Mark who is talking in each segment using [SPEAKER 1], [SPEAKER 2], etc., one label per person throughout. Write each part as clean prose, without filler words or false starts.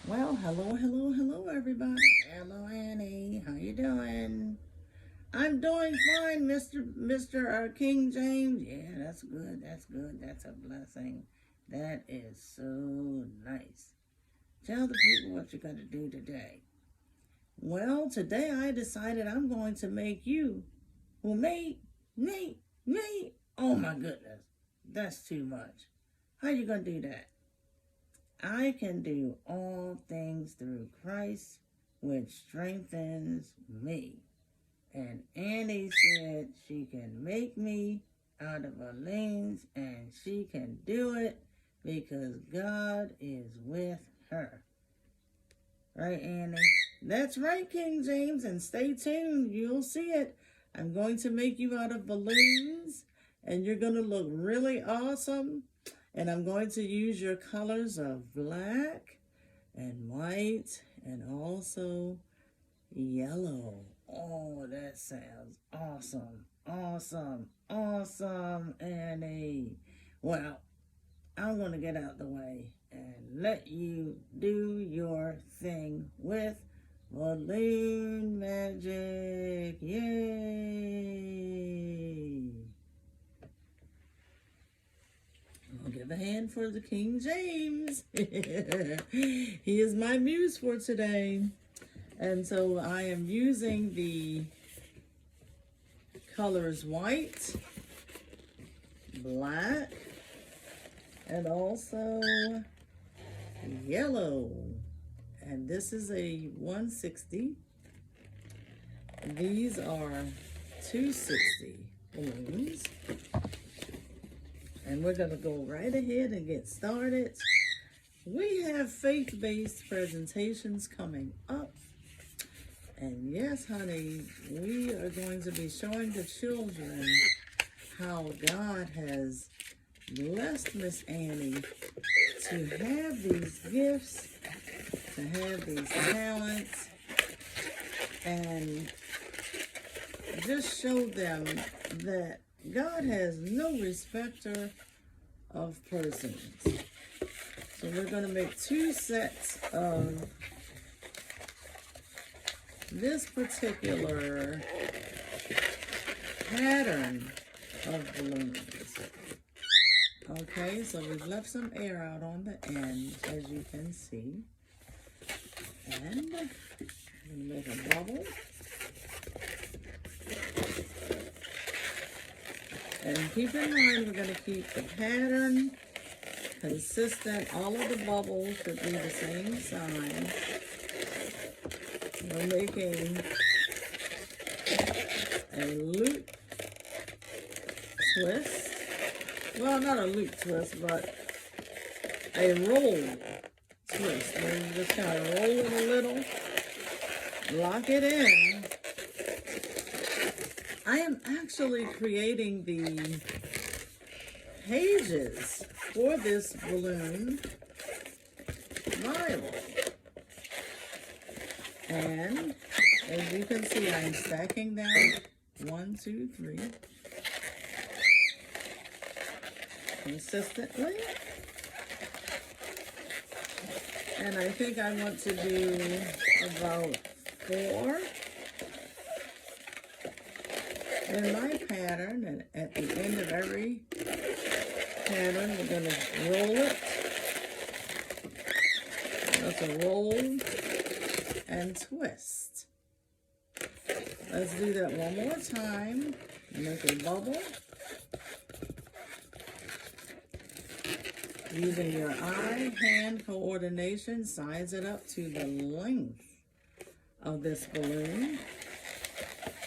[SPEAKER 1] Well, hello, everybody. Hello, Annie. How you doing? I'm doing fine, Mister King James. Yeah, that's good. That's good. That's a blessing. That is so nice. Tell the people what you're going to do today. Well, today I decided I'm going to make you. Well, me. Oh my goodness, that's too much. How you gonna do that? I can do all things through Christ, which strengthens me. And Annie said she can make me out of balloons, and she can do it because God is with her. Right, Annie? That's right, King James, and stay tuned. You'll see it. I'm going to make you out of balloons, and you're going to look really awesome. And I'm going to use your colors of black and white and also yellow. Oh, that sounds awesome, Annie. Well, I'm going to get out the way and let you do your thing with balloon magic. Yay! I'll give a hand for the King James. He is my muse for today. And so I am using the colors white, black, and also yellow. And this is a 160. These are 260 balloons. And we're going to go right ahead and get started. We have faith-based presentations coming up. And yes, honey, we are going to be showing the children how God has blessed Miss Annie to have these gifts, to have these talents, and just show them that God has no respecter of persons. So we're going to make 2 sets of this particular pattern of balloons. Okay, so we've left some air out on the end, as you can see. And I'm going to make a bubble. And keep in mind, we're going to keep the pattern consistent. All of the bubbles should be the same size. We're making a loop twist. Well, not a loop twist, but a roll twist. Where you just kind of roll it a little, lock it in. I am actually creating the pages for this balloon Bible. And as you can see, I'm stacking down 1, 2, 3 consistently. And I think I want to do about 4 in my pattern, and at the end of every pattern, we're going to roll it. That's a roll and twist. Let's do that one more time. Make a bubble. Using your eye-hand coordination, size it up to the length of this balloon.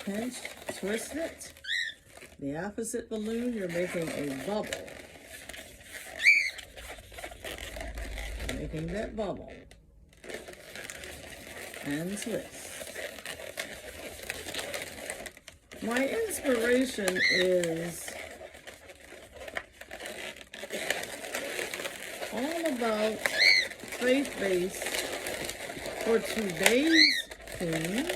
[SPEAKER 1] Pinch, twist it. The opposite balloon, you're making a bubble. Making that bubble. And twist. My inspiration is all about faith-based for today's theme,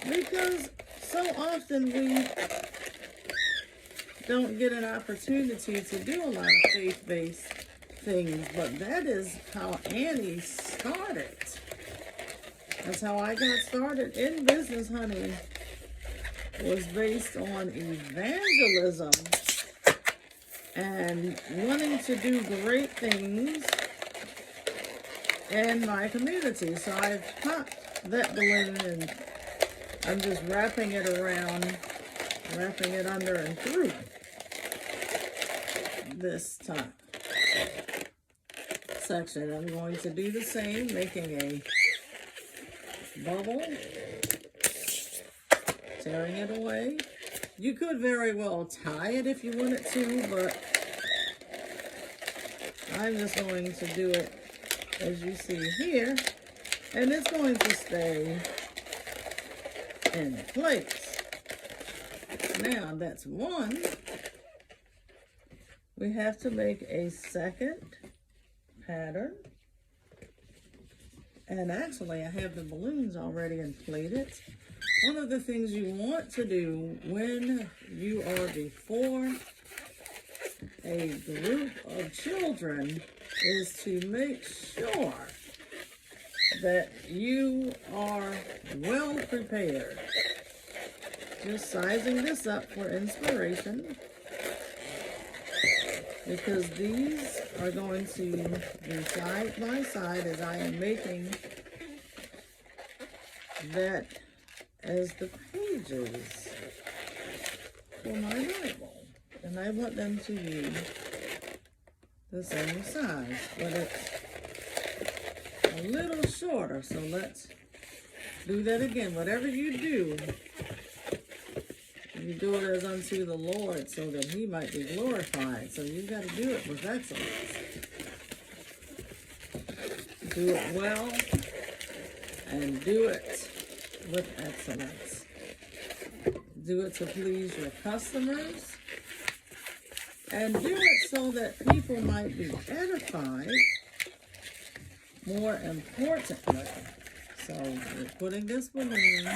[SPEAKER 1] because so often we don't get an opportunity to do a lot of faith-based things, but that is how Annie started. That's how I got started in business, honey. It was based on evangelism and wanting to do great things in my community. So I've popped that balloon and I'm just wrapping it around, wrapping it under and through this top section. I'm going to do the same, making a bubble, tearing it away. You could very well tie it if you wanted to, but I'm just going to do it as you see here, and it's going to stay in place. Now that's one. We have to make a second pattern. And actually, I have the balloons already inflated. One of the things you want to do when you are before a group of children is to make sure that you are well prepared. Just sizing this up for inspiration, because these are going to be side by side as I am making that as the pages for my Bible. And I want them to be the same size, but it's a little shorter. So let's do that again. Whatever you do, you do it as unto the Lord so that he might be glorified. So you've got to do it with excellence. Do it well and do it with excellence. Do it to please your customers and do it so that people might be edified. More importantly, so we're putting this balloon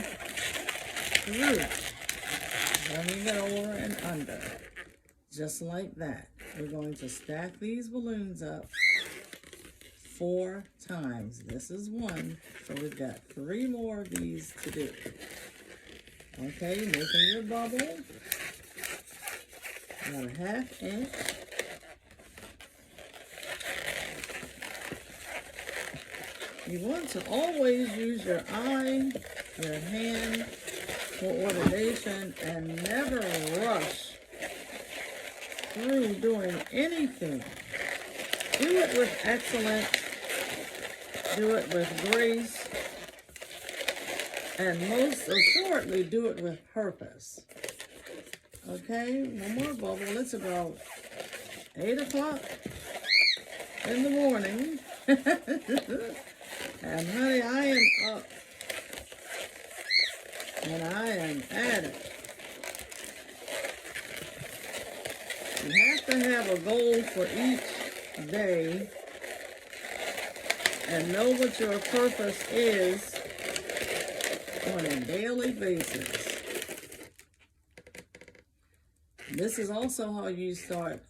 [SPEAKER 1] through, running it over and under, just like that. We're going to stack these balloons up 4 times. This is 1, so we've got 3 more of these to do. Okay, making your bubble about a 1/2 inch. You want to always use your eye, your hand for ordination, and never rush through doing anything. Do it with excellence, do it with grace, and most assuredly do it with purpose. Okay, one more bubble. It's about 8 o'clock in the morning. And honey, I am up. And I am at it. You have to have a goal for each day and know what your purpose is on a daily basis. This is also how you start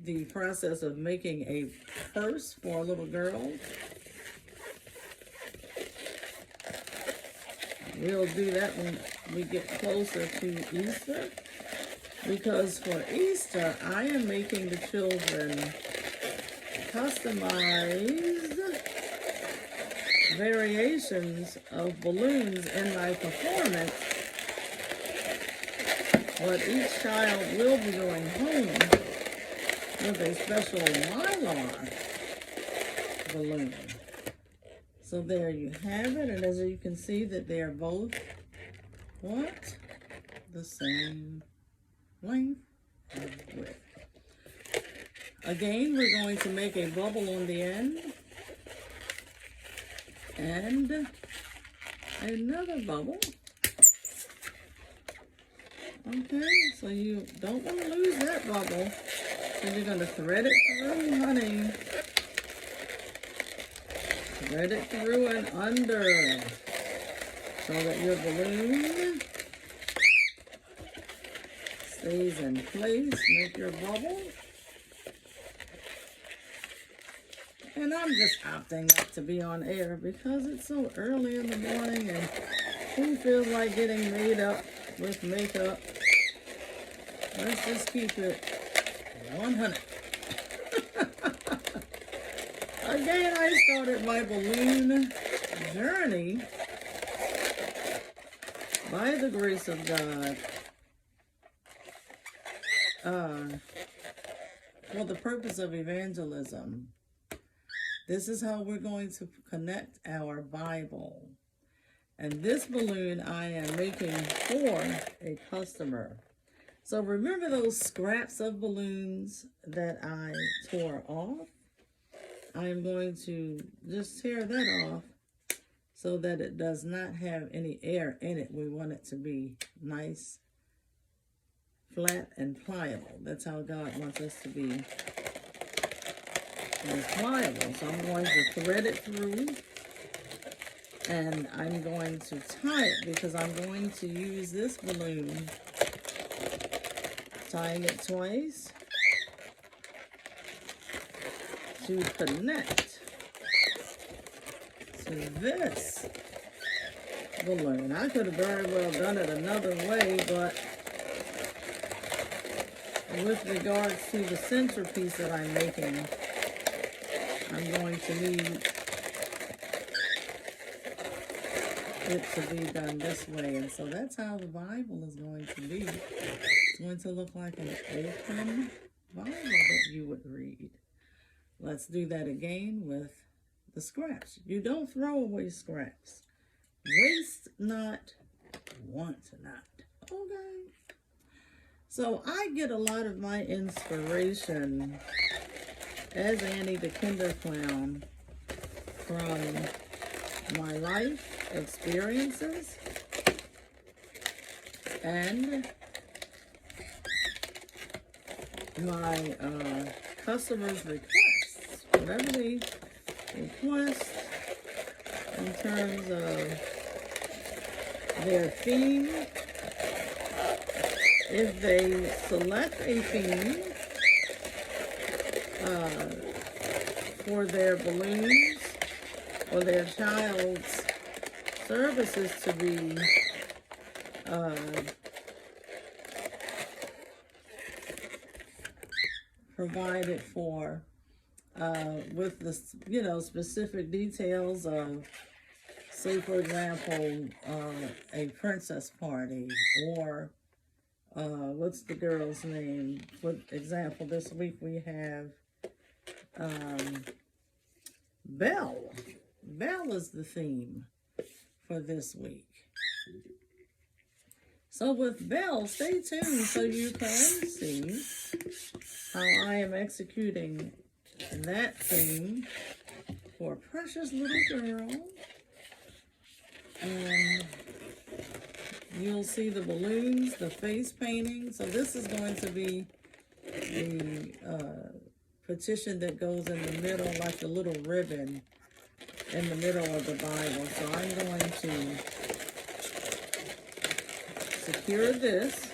[SPEAKER 1] the process of making a purse for a little girl. We'll do that when we get closer to Easter, because for Easter, I am making the children customized variations of balloons in my performance, but each child will be going home with a special Mylar balloon. So there you have it, and as you can see that they are both, what? The same length and width. Again, we're going to make a bubble on the end, and another bubble. Okay, so you don't want to lose that bubble, so you're going to thread it through, honey. Thread it through and under so that your balloon stays in place. Make your bubble. And I'm just opting not to be on air because it's so early in the morning and who feels like getting made up with makeup? Let's just keep it 100. Again, I started my balloon journey by the grace of God for the purpose of evangelism. This is how we're going to connect our Bible. And this balloon I am making for a customer. So remember those scraps of balloons that I tore off? I am going to just tear that off so that it does not have any air in it. We want it to be nice, flat, and pliable. That's how God wants us to be. And pliable. So I'm going to thread it through and I'm going to tie it because I'm going to use this balloon, tying it twice to connect to this balloon. I could have very well done it another way, but with regards to the centerpiece that I'm making, I'm going to need it to be done this way. And so that's how the Bible is going to be. It's going to look like an open Bible that you would read. Let's do that again with the scraps. You don't throw away scraps. Waste not, want not. Okay. So I get a lot of my inspiration as Annie the Kinder Clown from my life experiences and my customers' requests. Whatever they request in terms of their theme. If they select a theme for their balloons or their child's services to be provided for with the specific details of, say for example, a princess party or what's the girl's name? For example, this week we have Belle. Belle is the theme for this week. So with Belle, stay tuned so you can see how I am executing that theme for a precious little girl. And you'll see the balloons, the face painting. So this is going to be the petition that goes in the middle, like a little ribbon in the middle of the Bible. So I'm going to secure this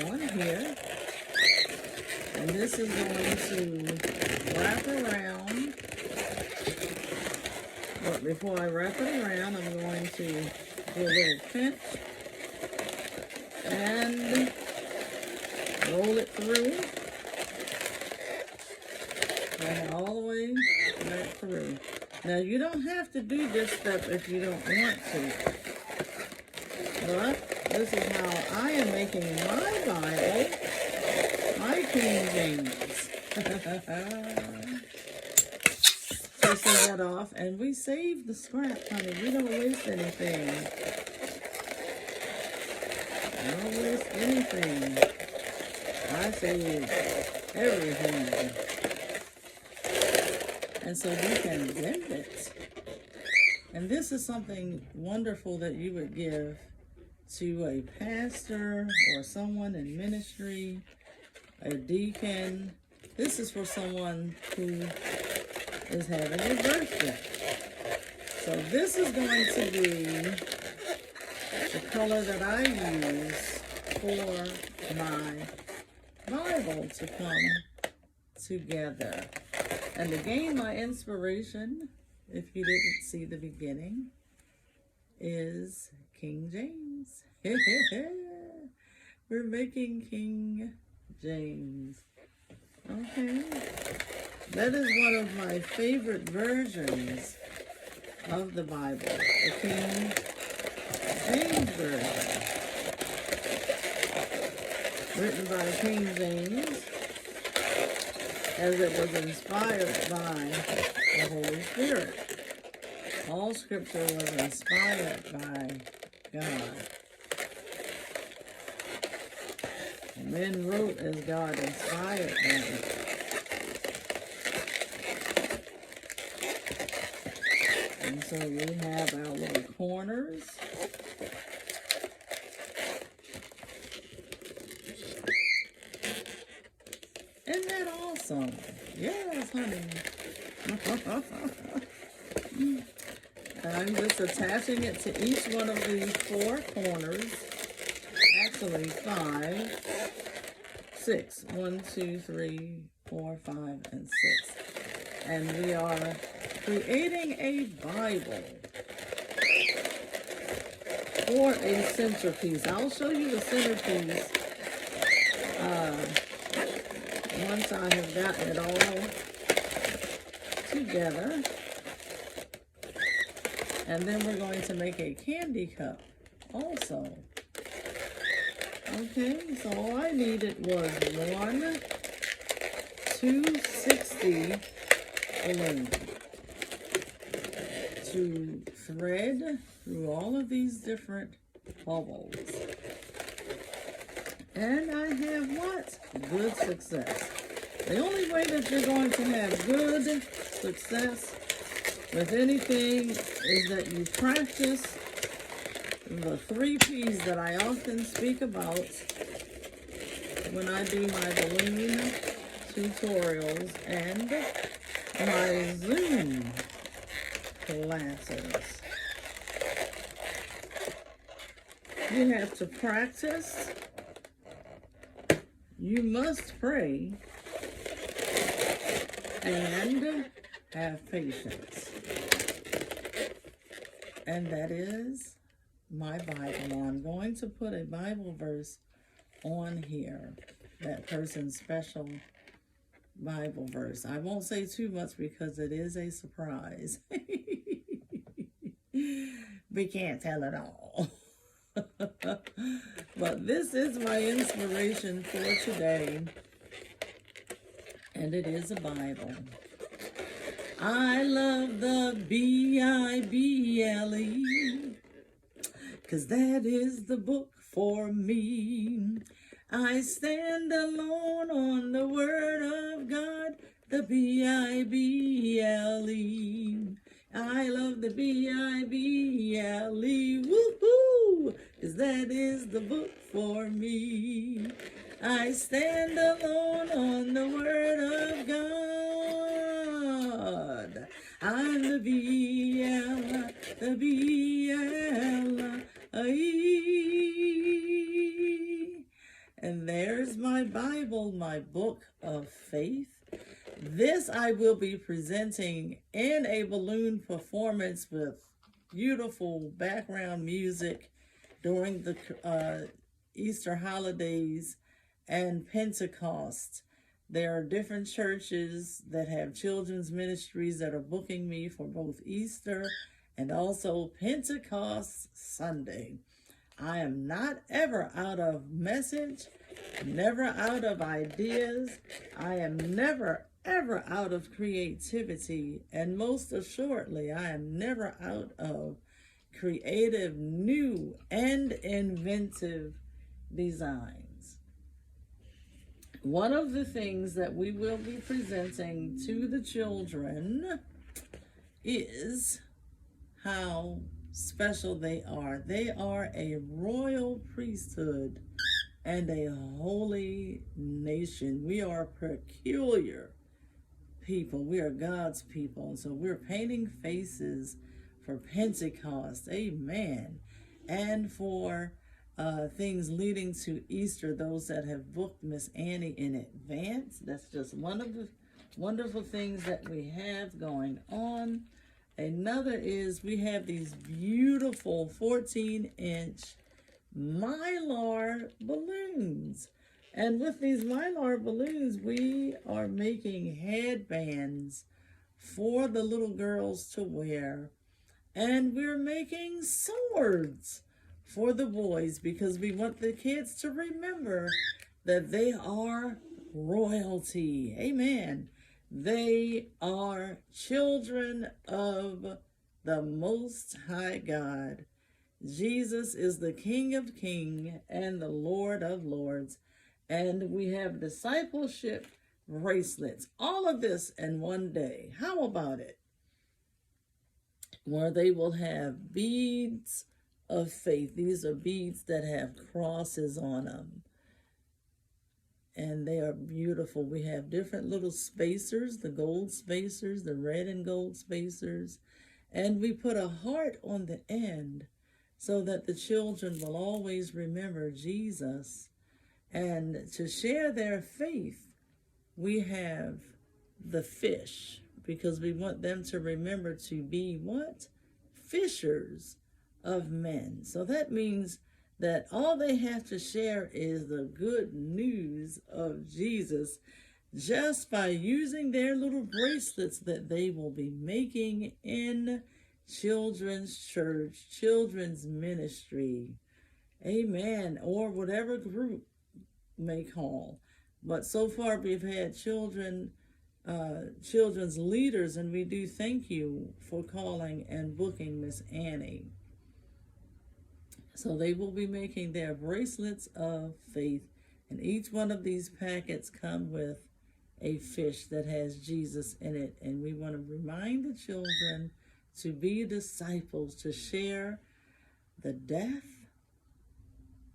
[SPEAKER 1] on here. And this is going to wrap around. But before I wrap it around, I'm going to do a little pinch and roll it through and all the way back through. Now, you don't have to do this step if you don't want to, but this is how I am making my Bible, my King James. Taking that off, and we save the scrap, honey. We don't waste anything. Don't waste anything. I save everything. And so we can blend it. And this is something wonderful that you would give to a pastor or someone in ministry, a deacon. This is for someone who is having a birthday. So this is going to be the color that I use for my Bible to come together. And to gain my inspiration, if you didn't see the beginning, is King James. We're making King James. Okay. That is one of my favorite versions of the Bible, the King James Version. Written by King James, as it was inspired by the Holy Spirit. All scripture was inspired by God. Men wrote as God inspired them. And so we have our little corners. Isn't that awesome? Yes, honey. I'm just attaching it to each one of these four corners. Actually, 5, 6. 1, 2, 3, 4, 5, and 6. And we are creating a Bible for a centerpiece. I'll show you the centerpiece once I have gotten it all together. And then we're going to make a candy cup also. Okay, so all I needed was 1 260 balloon to thread through all of these different bubbles. And I have what? Good success. The only way that you're going to have good success with anything is that you practice the 3 P's that I often speak about when I do my balloon tutorials and my Zoom classes. You have to practice, you must pray, and have patience. And that is my Bible. I'm going to put a Bible verse on here, that person's special Bible verse. I won't say too much because it is a surprise. We can't tell it all. But this is my inspiration for today, and it is a Bible. I love the Bible, 'cause that is the book for me. I stand alone on the word of God, the Bible. I love the Bible, woohoo, 'cause that is the book for me. I stand alone on the word of God. I'm the Bible, the Bible. And there's my Bible, my book of faith. This I will be presenting in a balloon performance with beautiful background music during the Easter holidays and Pentecost. There are different churches that have children's ministries that are booking me for both Easter and also Pentecost Sunday. I am not ever out of message, never out of ideas. I am never ever out of creativity, and most assuredly, I am never out of creative, new, and inventive designs. One of the things that we will be presenting to the children is how special they are. They are a royal priesthood and a holy nation. We are peculiar people. We are God's people. And so we're painting faces for Pentecost. Amen. And for things leading to Easter, those that have booked Miss Annie in advance. That's just one of the wonderful things that we have going on. Another is we have these beautiful 14-inch Mylar balloons. And with these Mylar balloons, we are making headbands for the little girls to wear. And we're making swords for the boys because we want the kids to remember that they are royalty. Amen. They are children of the Most High God. Jesus is the King of Kings and the Lord of Lords. And we have discipleship bracelets. All of this in one day. How about it? Where they will have beads of faith. These are beads that have crosses on them. And they are beautiful. We have different little spacers, the gold spacers, the red and gold spacers. And we put a heart on the end so that the children will always remember Jesus. And to share their faith, we have the fish, because we want them to remember to be what? Fishers of men. So that means that all they have to share is the good news of Jesus just by using their little bracelets that they will be making in children's church, children's ministry. Amen. Or whatever group may call. But so far we've had children's leaders, and we do thank you for calling and booking Miss Annie. So they will be making their bracelets of faith, and each one of these packets come with a fish that has Jesus in it. And we want to remind the children to be disciples, to share the death,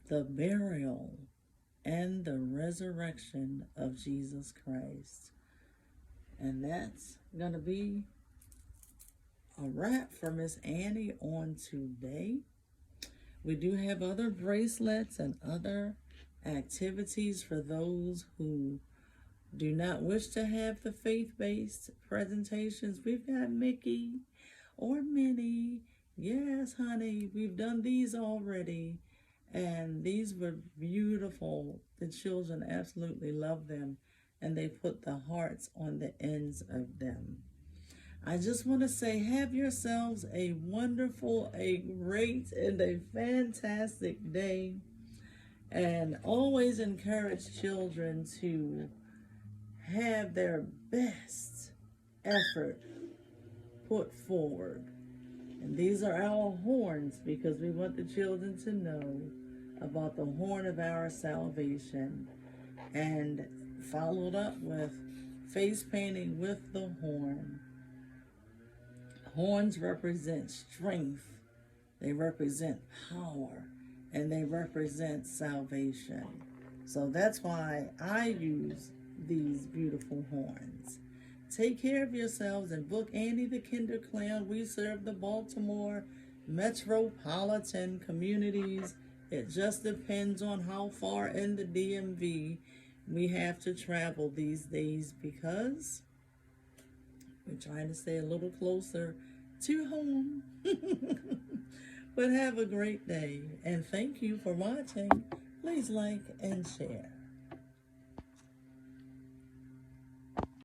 [SPEAKER 1] the burial, and the resurrection of Jesus Christ. And that's going to be a wrap for Miss Annie on today. We do have other bracelets and other activities for those who do not wish to have the faith-based presentations. We've got Mickey or Minnie. Yes, honey, we've done these already. And these were beautiful. The children absolutely love them. And they put the hearts on the ends of them. I just want to say, have yourselves a wonderful, a great, and a fantastic day. And always encourage children to have their best effort put forward. And these are our horns, because we want the children to know about the horn of our salvation. And followed up with face painting with the horn. Horns represent strength, they represent power, and they represent salvation. So that's why I use these beautiful horns. Take care of yourselves and book Annie the Kinder Clown. We serve the Baltimore metropolitan communities. It just depends on how far in the DMV we have to travel these days, because we're trying to stay a little closer to home. But have a great day, and thank you for watching. Please like and share.